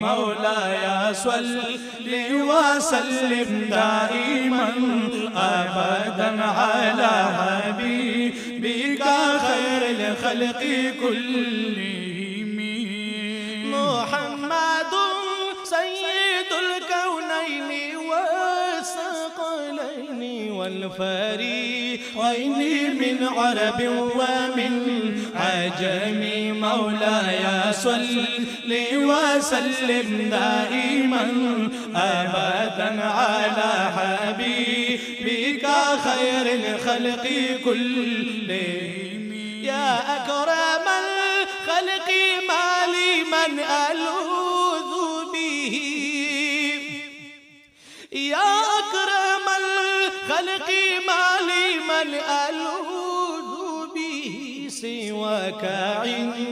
مولاي صل وسلم دائما أبدا على حبيبك خير الخلق كلهم. محمد سيد الكونين والثقلين والفريقين من عرب ومن عجم. مولاي صل وسلم دائما أبدا على حبيبك خير الخلق كلهم. يا أكرم الخلق ما لي من ألوذ به، يا أكرم الخلق ما لي من ألوذ به سواك عند